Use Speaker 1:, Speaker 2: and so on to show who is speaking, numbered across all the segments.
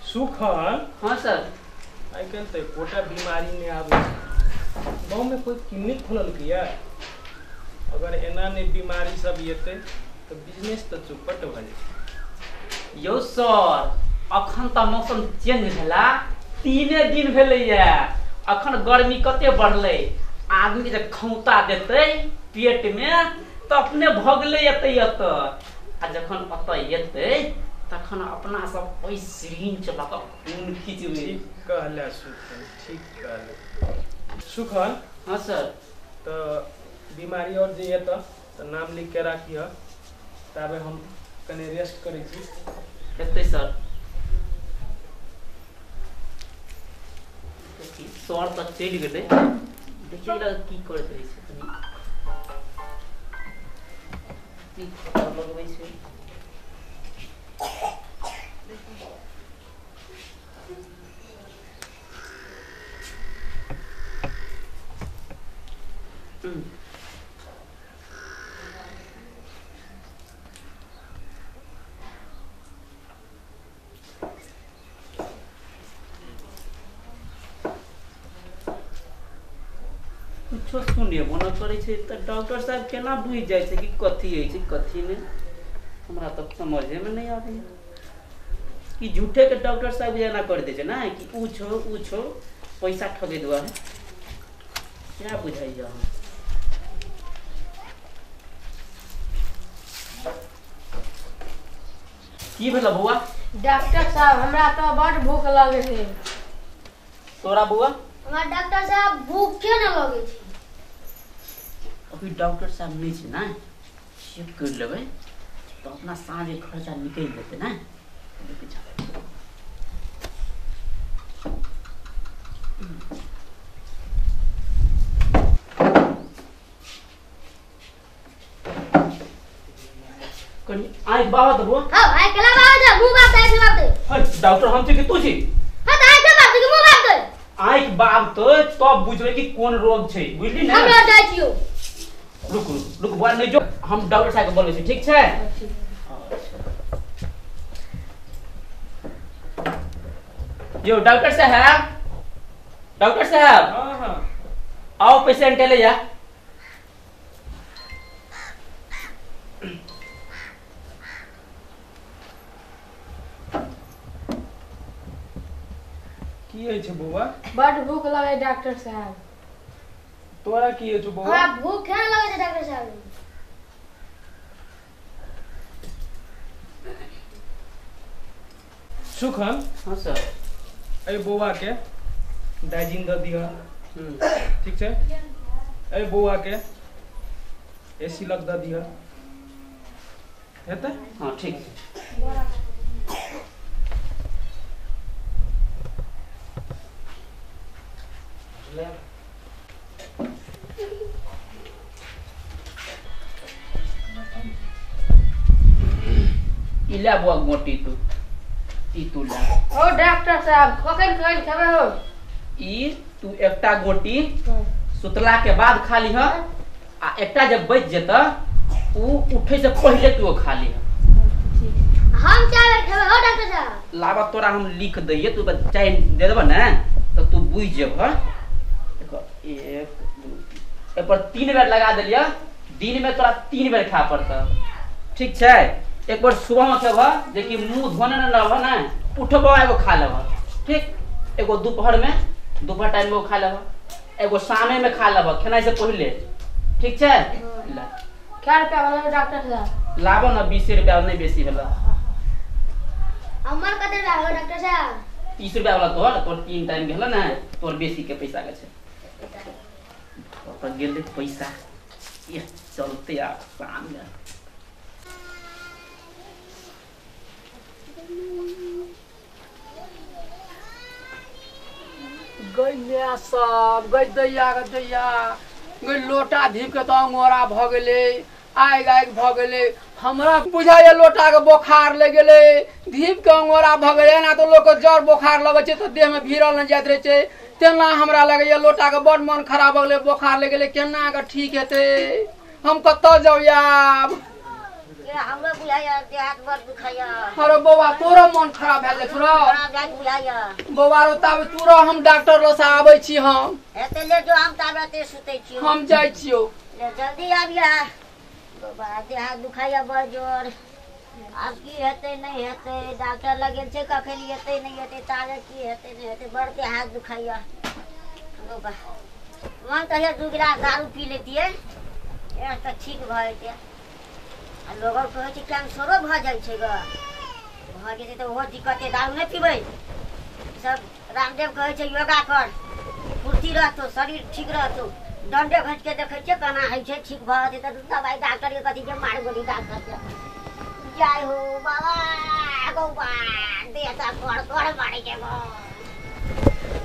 Speaker 1: सुखन।
Speaker 2: हाँ सर।
Speaker 1: आई कल तो कोटा बीमारी में आवे गाँव में कोई क्लिनिक खोलल किया। अगर एना ने बीमारी सब येते तो बिजनेस तो चौपट भ जाए।
Speaker 2: यो सर अखन त मौसम चेंज भेला 3 दिन भेलैया। अखन गर्मी कते बढ़ले आदमी जे खौता देते पेट में तो अपने भगले एते आ जखन अत एते तखन अपना सब ओइ सिरिंज लग खून खींचबे।
Speaker 1: ठीक कहला सुखन, ठीक कहला सुखन।
Speaker 2: हाँ सर।
Speaker 1: तो बीमारी और जे ये तो नाम लिख के राखिए तबे हम कने रेस्ट करे छी।
Speaker 2: एते सर सर तक चल गेले देखिए की करत रही छै तनी की लगबै छै। कुछो सुने मन करे छै त डॉक्टर साहब केना बुझ जाय छै कि कथी है छै कथी नहीं। हमरा तो समझे में नहीं आवे कि झूठे के डॉक्टर साहब एना कर दे छै ना कि ऊ छो पैसा ठगे दुआरे क्या बुझाई जा। की भेला बउआ?
Speaker 3: डॉक्टर साहब हमरा तो बड़ भूख लगे छै।
Speaker 2: तोरा बउआ?
Speaker 3: हमरा डॉक्टर साहब भूख के न लगे छै।
Speaker 2: अभी डॉक्टर साहब नहीं छै ना चेक कर लेबै तो अपना साँझ खर्चा निकल जेतै ना। कनी आई बाबा दबो।
Speaker 3: हां आई केला बाबा जा मुंह बात है बात।
Speaker 2: हां डॉक्टर हम छी कि तू छी?
Speaker 3: हां त आई के बात के मुंह बात है।
Speaker 2: आई बाब तो तब बुझबै कि कोन रोग छै बुझली ना।
Speaker 3: हमरा जाय छियो।
Speaker 2: रुक बार नहीं जो हम डॉक्टर साहब के बोलै छी ठीक छै। यो डॉक्टर साहब, डॉक्टर साहब।
Speaker 1: हां हां
Speaker 2: आओ पेशेंट ले जा।
Speaker 1: की है छै बउआ?
Speaker 3: बड़ भूख लगे डॉक्टर साहब।
Speaker 1: तोरा की है छै बउआ?
Speaker 3: हमरा भूख के लगे छै डॉक्टर साहब।
Speaker 1: सुखन।
Speaker 2: हाँ सर।
Speaker 1: ए बउआ के डाइजिन द दिया ठीक छै। ए बउआ के एसी लग द दिया हेतै।
Speaker 2: हाँ ठीक छै। इला बुआ मोटी तू तू ला।
Speaker 3: ओ डॉक्टर साहब कखन खेबे हो?
Speaker 2: ई तू एकटा गोटी सुतला के बाद खा लीह आ एकटा जब बच जेता ऊ उठे से पहले तू खा लीह।
Speaker 3: हम चाय खेबे हो डॉक्टर साहब?
Speaker 2: लावा तोरा हम लिख दइए तू चाय दे देबा ना तो तू बुझ जेबह। देखो 1 2 पर 3 बेर लगा देलिया। दिन में तोरा 3 बेर खा पड़ता ठीक छै। एक बार सुबह में खेबह जे कि मुंह धोने न रहबह ना उठबह एगो खा लेबह ठीक। एगो दोपहर टाइम में खा लेबह एगो शामे में खा लेबह खेनाइ से पहले ठीक छै।
Speaker 3: क्या रुपया वाला डॉक्टर साहब?
Speaker 2: लाबो ना 20 रुपया नहीं बेसी भेला।
Speaker 3: हमर कते लागो डॉक्टर साहब?
Speaker 2: 30 रुपया वाला तोर 3 टाइम भेला ना तोर बेसी के पैसा के छै। पर गेल पैसा ये चलते आ सामने
Speaker 4: गैया सब गै दैया गै लोटा धीप के तो मोरा भ गेले आग भ गेले। हमरा बुझाय लोटा के बोखार लग गेले धीप के अंगोरा भ गेले ना तो लोग के जर बोखार लगे छै तो देह में भीरल न जात रहे छै तेना हमरा लगे लोटा के बड़ मन खराब भ गेले बोखार लग गेले केना के ठीक हेते हम कत जाऊ याब।
Speaker 3: ये हमरो बुझाया देहात बड़ दुखाया।
Speaker 4: अरे बौआ तोरो मन खराब भेल तोरा
Speaker 3: खराब जान बुझाया।
Speaker 4: बौआ रो तब तोरो हम डॉक्टर रो से आबै छी हम।
Speaker 3: एते ले जो हम ताबते सुतै छी।
Speaker 4: हम जाय छियो।
Speaker 3: ले जल्दी आबिया। बाबा देहात दुखाया बड़ जोर। अब की हेतै नहीं हेतै डॉक्टर लगे छे कखन हेतै नहीं हेतै तारे की हेतै नहीं हेतै बड़ देहात दुखाया। बाबा मन कहिया 2 गिलास दारू पी लेतियै ए त ठीक भ जेतै। आ लोग कहै छै कैंसरो भ जाइ छै ग भ जेतै त ओहो दिक्कते दारू नहीं पीबै। सब रामदेव कहै छै योगा कर फुर्ती रहतो शरीर ठीक रहतो। डंडे घच के देखै छै केना होइ छै ठीक भ जेतै त दवाई डॉक्टर के कथि के मार गोली डॉक्टर के जय हो बाबा बाबा देता कर कर मारे के गो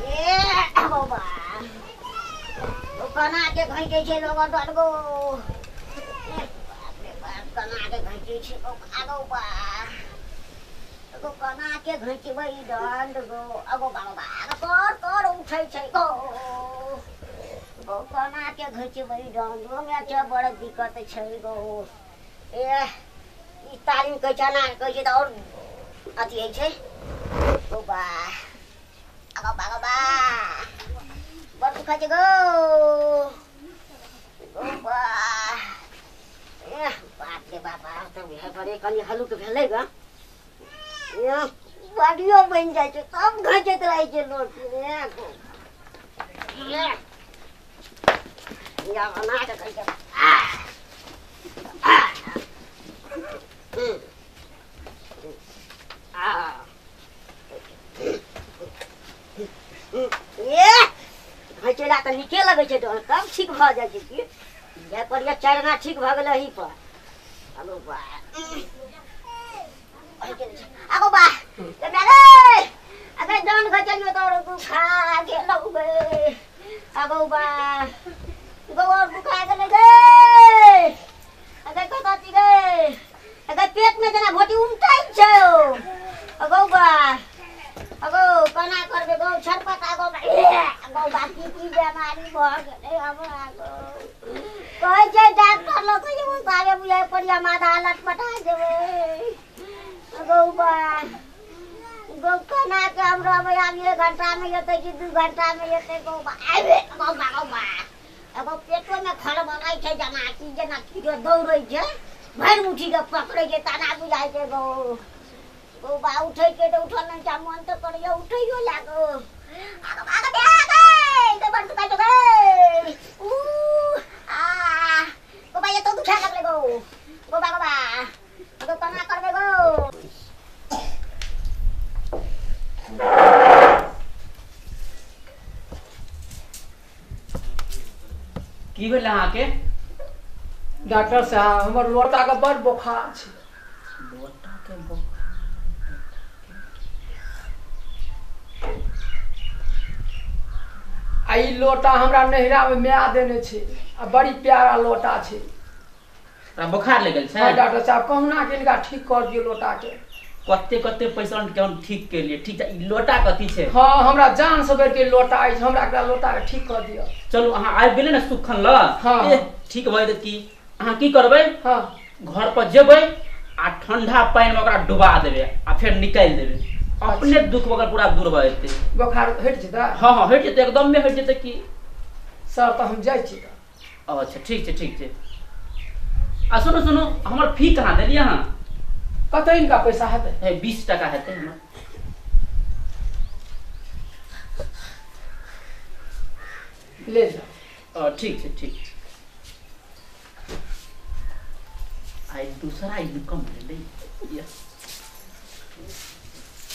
Speaker 3: ए बाबा ओ कना के घइटे छै लोग डर गो कना के घइटे छै ओ आगो बा गो कना के घइटे बई डंड गो आगो बाबा कर कर उठै छै गो गो कना के घइटे बई डंड में अच्छा बड़ दिक्कत छै गो ए ई तारीम कहै छै ना कहै छै त और अथी होइ छै गो बा आगो बा बड़ दुखा छै गो बा ए बाप रे बाबा त बिहा परे कनी हलुक भेलै ग ए बाडियो बन जाइ छै सब घचैत रहै छै लोट ए या ना के कहै छै घचेला त नीके लगै छै तब ठीक भ जाइ छै कि जे करिया चढ़ना ठीक भ गेलै ही पर आगो बा आगो बा ते मेरे अबे जौन घचलियो तो दुखा गेलौ बे आगो बा गोवर दुखा गेलै गे अबे कथि गे अबे पेट में जना भोटी उमटाइ छै आगो बा अगो कना करबे गो छरपट आगो गो बाकी की बीमारी भ गेलै हमरा गो कहै छै डॉक्टर लोग कहै छै तारे बुझाय पड़िया माथा लटपटा देबै अगो बा गो कना के हमरा आब 1 घंटा में एतै कि 2 घंटा में एतै गो बा आबे गो बा अगो पेटो में खड़ बनाइ छै जना की दौड़ै छै भर मुठी के पकड़ै छै तना बुझाय छै गो ओ बा उठै के त उठल नै जा मन त करियो उठैयो लागो आगो दे ते बड़ दुखा छ गे आ ओ बा ये तो दुखा लागले गो बा तो कना करबे गो
Speaker 2: की भेल अहाँ के
Speaker 4: डॉक्टर साहब हमर लोटा के बड़ बुखार छै।
Speaker 2: लोटा के बुखार
Speaker 4: आ ई लोटा हमरा नहिरा में माय देने छै आ बड़ी प्यारा लोटा छै।
Speaker 2: बुखार लगल छै
Speaker 4: हाँ डॉक्टर साहब कहुना के इनका ठीक कर दियो लोटा के।
Speaker 2: कते पैसा के हम ठीक के लिए ठीक ई लोटा कथी छै।
Speaker 4: हाँ हमरा जान से बढ़ के लोटा है हमरा एकरा लोटा के ठीक कर दियो।
Speaker 2: चलू अहाँ आबि गेलै न सुखन ल
Speaker 4: हाँ
Speaker 2: ठीक भ जेतै की अहाँ की करबै
Speaker 4: हाँ
Speaker 2: घर पर जेबै आ ठंडा पानी में ओकरा डुबा देबै आ फिर निकाल देबै अपने दुख वगैरह पूरा दूर भ जेतै।
Speaker 4: बुखार हट जेतै
Speaker 2: हाँ हट जेतै एकदम में हट जेतै की
Speaker 4: सर तो हम जाइ छी।
Speaker 2: अच्छा ठीक छै आ सुनो हमर फी कहाँ देलियै अहाँ
Speaker 4: कते इनका पैसा हेतै
Speaker 2: 20 टका हेतै हमर
Speaker 4: ले जाओ।
Speaker 2: ठीक छै आई दूसरा इनकम ले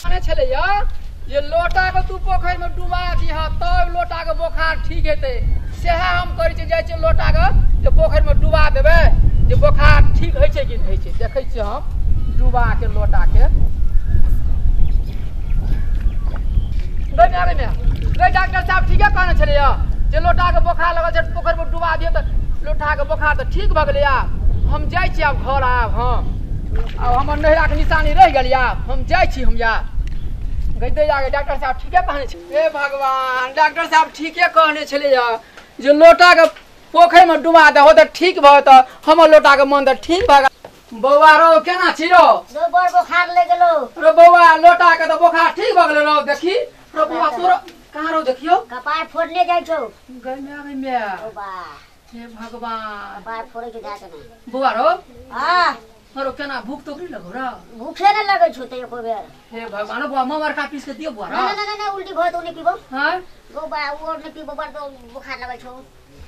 Speaker 4: माने छले ये लोटा के तू पोखर में डुबा दिहा तब लोटा के बुखार ठीक हेतै सेहा हम करै छै जाइ छै लोटा के जे पोखर में डुबा देबै जे बुखार ठीक होइ छै कि नहीं होइ छै देखै छियै हम डुबा के लोटा के गई डॉक्टर साहब ठीके कहने छले जे लोटा के बुखार लगल छै पोखर में डुबा दियो त लोटा के बुखार त ठीक भ गेलै। हम जाइ छी आब घर आब अब हमर नहिरा के निशानी रह गेल हम जाइ छी हम गईते जाके डॉक्टर साहब ठीके कहने छै। हे भगवान डॉक्टर साहब ठीके कहने छले जे लोटा के पोखर में डुबा दहो त ठीक भ त हमर लोटा के मन त ठीक भ बौआ रो केना छिरो
Speaker 3: दो बड़ बुखार ले गेलो
Speaker 4: रो बौआ लोटा के तो बुखार ठीक भ गेलै रो देखी रो बौआ तोर कहाँ रो देखियो
Speaker 3: कपार फोड़ने जाइ छौ
Speaker 4: गई में
Speaker 3: ओ बा
Speaker 4: हे भगवान
Speaker 3: कपार फोड़े के जात नहीं
Speaker 4: बौआ रो
Speaker 3: हां
Speaker 4: रो केना भूख तो नहीं लगो रो
Speaker 3: भूखे न लगे छौ ते एको बेर
Speaker 4: हे भगवान बौआ ममर का पीस के दियो बौआ रो
Speaker 3: ना उल्टी भत उनी पीबो
Speaker 4: हां
Speaker 3: गो बा वो ने पीबो बड़ तो बुखार लगे छौ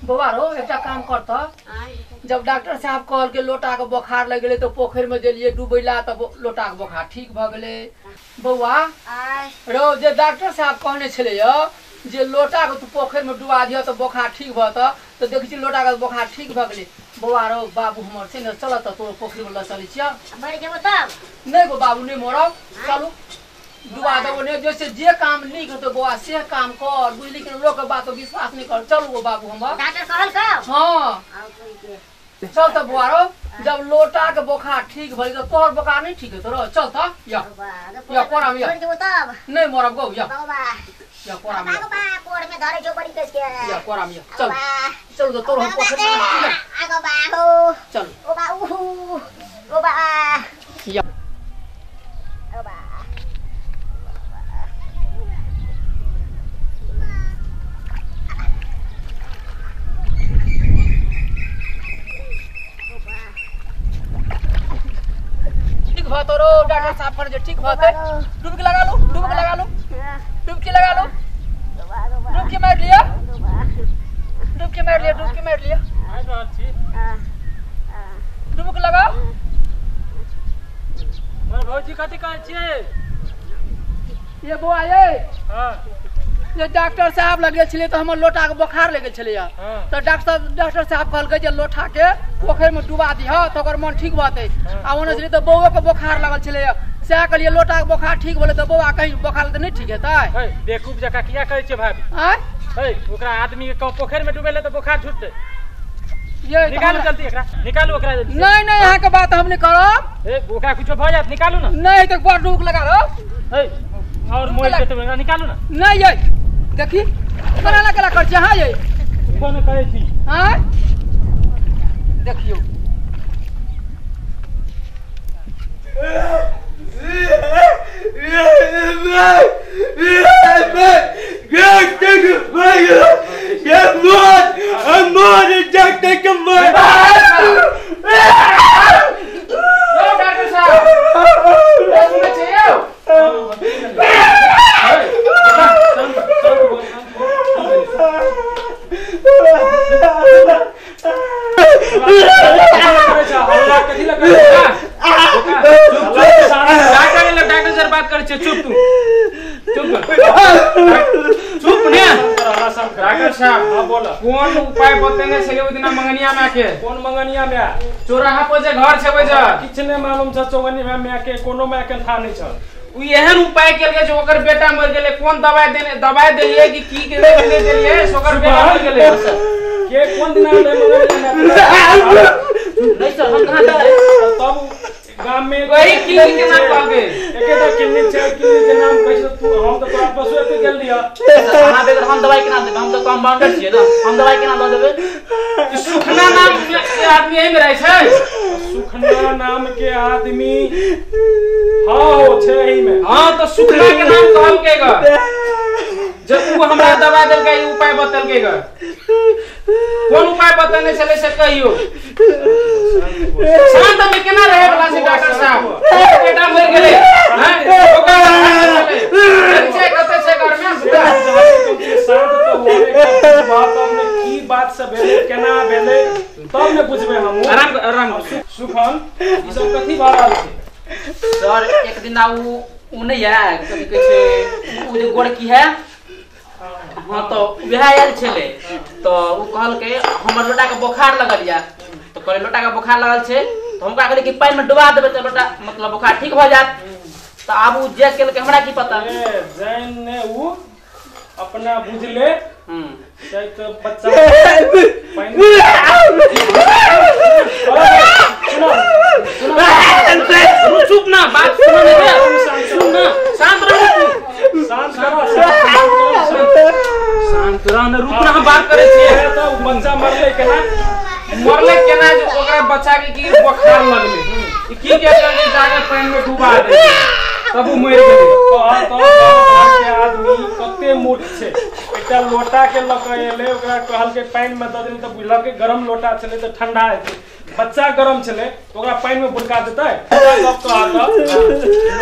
Speaker 4: बौआ रो एकटा काम कर त जब डॉक्टर साहब कहल के लोटा के बुखार लग गेले तो पोखर में देलिए डूबैला तब लोटा के बुखार ठीक भ गेले बौआ रो जे डॉक्टर साहब कहने छले जे लोटा के तू पोखर में डुबा दियो तो बुखार ठीक भत तो देखि छी लोटा के बुखार ठीक भ गेले बौआ रो बाबू हमर से न चल त तोर पोखर में ल चली छिया
Speaker 3: मर जेबो तब
Speaker 4: नहीं गो बाबू नहीं मरब चलू डुबा देबो ने जैसे जे काम नहीं करतो बौआ से काम कर बुझली कि लोग के बात तो विश्वास नहीं कर चलू गो बाबू हमर
Speaker 3: डॉक्टर कहल का
Speaker 4: हां चल त बुआ रो जब लोटा के बुखार ठीक भई तो तोर बुखार नहीं ठीक है तो चल त या कोरा में नहीं मरब गो या कोरा में
Speaker 3: बाबा कोर में धरे जो बड़ी कस के
Speaker 4: या कोरा में चल चल तो तोर हम पोखर में
Speaker 3: आगो बागो
Speaker 4: चल
Speaker 3: ओ बा ओ बा
Speaker 4: या
Speaker 3: ओ बा
Speaker 4: तो रो डॉक्टर साहब कर जे ठीक बात है डुबकी लगा लो डुबकी लगा लो डुबकी लगा लो डुबकी मार लिया डुबकी मार लिया डुबकी मार लिया डुबकी लगाओ
Speaker 1: मोर भौजी कथि कहै छियै
Speaker 4: ये बुआ ये
Speaker 1: हां
Speaker 4: ये डॉक्टर साहब लगे छले तो हमर लोटा के बुखार लगे छले तो डॉक्टर साहब कहल जे लोटा के पोखर में डुबा दी ह तो ओकर मन ठीक बाते आ ओने छले तो बौआ के बुखार लागल छले से कहलिए लोटा के बुखार ठीक बोले तो बौआ कहीं बुखार तो नहीं ठीक हेतै
Speaker 1: बेवकूफ जका किया कहै छै भाभी
Speaker 4: हैं
Speaker 1: ओकरा आदमी के पोखर में डुबेले तो बुखार छूटते
Speaker 4: ये
Speaker 1: निकालू जल्दी एकरा निकालू ओकरा जल्दी
Speaker 4: नहीं नहीं यहाँ के बात हम नहीं करब
Speaker 1: ए ओकरा कुछो भ जात निकालू ना
Speaker 4: नहीं तो बड़ डुबक लगा रो
Speaker 1: और मोबाइल पे तो निकालू ना
Speaker 4: नहीं ये देखी कना ना कला कर छ हां ये
Speaker 1: कोन कहै छी
Speaker 4: हां देखियो
Speaker 5: कौन उपाय बतेने छले ओ दिना मंगनिया में के
Speaker 1: कौन मंगनिया में
Speaker 5: चोराहा पर जे घर छबे ज
Speaker 1: किछ ने मालूम छ चौगनी में के कोनो में के था नहीं छ
Speaker 5: उ एहन उपाय केलके जे ओकर बेटा मर गेले कोन दवाई देलिए कि की के देलिए ओकर बेटा मर गेले
Speaker 1: के कोन दिना ले मंगनिया में
Speaker 2: नहीं सर हम कहां जा
Speaker 1: तब गांव में
Speaker 5: वही की के नाम कहके
Speaker 1: एके तो क्लिनिक छै क्लिनिक के नाम कहै तू हम तो तोरा पशु पे गेल दिया
Speaker 2: कहां बेगर हम दवाई के नाम देबे हम तो कंपाउंडर छियै ना हम दवाई के नाम दे देबे
Speaker 5: सुखना नाम के आदमी यही में रहै छै
Speaker 1: सुखना नाम के आदमी हां हो छै ही में
Speaker 5: हां तो सुखना के नाम कहल के ग जब वो हमरा दवाई देलकै ई उपाय बतेलकै ग कौन उपाय बताने चले से कहियो शांत में केना रहे वाला से डॉक्टर साहब बेटा मर गेले हैं ओकर अच्छे कते से घर में
Speaker 1: शांत तो होवे बात हमने की बात से भेले केना भेले तब ने बुझबे हम
Speaker 5: आराम
Speaker 1: सुखन ई सब कथि भा रहल छै
Speaker 2: सर एक दिन उ नहीं है कभी कहै उ जे गोड़ की है हाँ तो वह आयल छले तो उ कहल के हमर लोटा के बुखार लगल या तो कहले लोटा के बुखार लगल छे तो हम कहले कि पानी में डुबा देबे तो लोटा मतलब बुखार ठीक भ जात तो अब उ जे केल के हमरा की पता
Speaker 1: जैन ने उ अपना बुझले चाहे तो बच्चा
Speaker 5: सुनो चुप ना बात सुनो ना शांत रहो शांत रहो ना रुक ना हम बात करे छिए
Speaker 1: तो बच्चा मरले केना
Speaker 5: मरले केना जे ओकरा बच्चा के की बुखार लगले ई की के जाके पानी में डुबा दे तब वो मर गेलै
Speaker 1: तो गांव के आदमी कते मूर्ख छै एकटा लोटा के लकएले ओकरा कहल के पानी में द देली त बुझल के गरम लोटा छले त ठंडा हेतै बच्चा गरम छले ओकरा पानी में बुड़का देतै सब कहत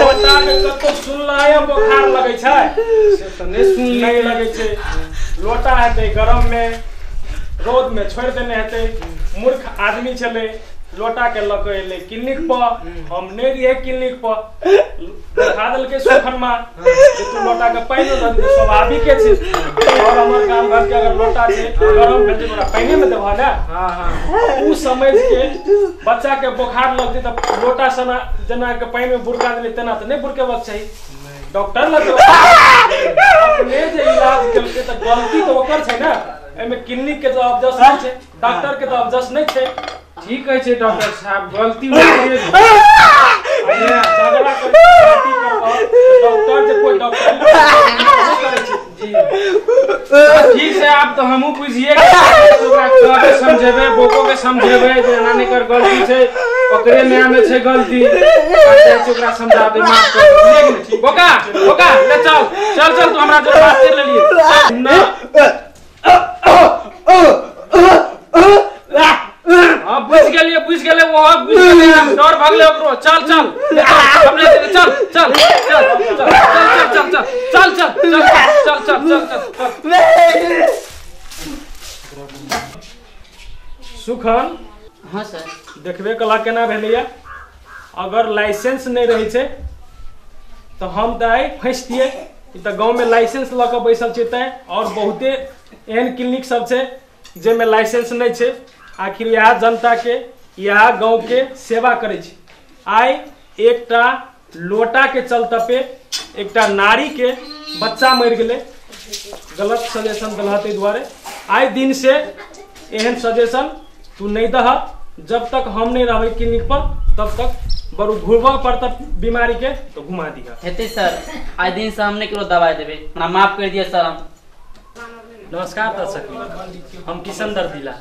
Speaker 1: लोटा के कतो सुनलाय बुखार लगै छै से त नहीं लगै छै लोटा हेतै गरम में रोद में छोड़ देने हेतै मूर्ख आदमी छले लोटा के लके एले क्लिनिक पर हम नहीं रहिए क्लिनिक पर दिखा दल के सुखनमा जे तू लोटा के पानी में दे स्वाभाविक के छै और हमर गांव घर के अगर लोटा छै गरम भेल छै ओकरा पानी में देबा ना हां हां उ समझ के बच्चा के बुखार लगतै त लोटा सना जना के पानी में बुड़का देले तना त नहीं बुड़केबाक चाहिए डॉक्टर लग अपने जे इलाज केलकै त गलती तो ओकर छै ना एमे क्लिनिक के जवाब जस नहीं छै डॉक्टर के जवाब जस नहीं छै
Speaker 5: ठीक है डॉक्टर साहब गलती हो गई
Speaker 1: झगड़ा कर पार्टी करबो डॉक्टर जे कोई डॉक्टर नहीं करे छै जी
Speaker 5: ठीक है आप तो हमहु बुझिए के समझेबे बोको के समझेबे जे एना नहीं कर गलती छै ओकरे में छै गलती ओकरा समझा दे माफ कर बोका बोका ले चल चल चल तू हमरा जोर बात कर लेलिए ना हां बुझ गेलिए वो डर भागले ओकरो चल चल हमरे चल चल चल चल चल चल चल चल चल
Speaker 1: सुखन
Speaker 2: हाँ सर
Speaker 1: देखबे कला केना भेलैया अगर लाइसेंस नहीं रही छै तो हम त आइ फंसतिए ई त गांव में लाइसेंस ल के बैसल छै तै और बहुते एहन क्लिनिक सब छै जे में लाइसेंस नहीं छै आखिर यह जनता के यह गांव के सेवा करे छै आइ एकटा लोटा के चलते पे एकटा नारी के बच्चा मर गेले गलत सजेशन दलहते द्वारे आइ दिन से एहन सजेशन तू नहीं दह जब तक हम नहीं रहबै क्लिनिक पर तब तक बरु घुरबा पड़ता बीमारी के तो घुमा दिया
Speaker 2: हेते सर आज दिन से हमने केरो दवाई देबे हमरा माफ कर दिया सर हम
Speaker 1: नमस्कार दर्शक हम किशन दर्दिला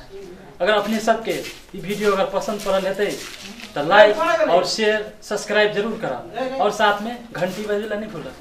Speaker 1: अगर अपने सबके ये वीडियो अगर पसंद पड़ल हेतै तो लाइक और शेयर सब्सक्राइब जरूर करा और साथ में घंटी बजेला नहीं भूलना।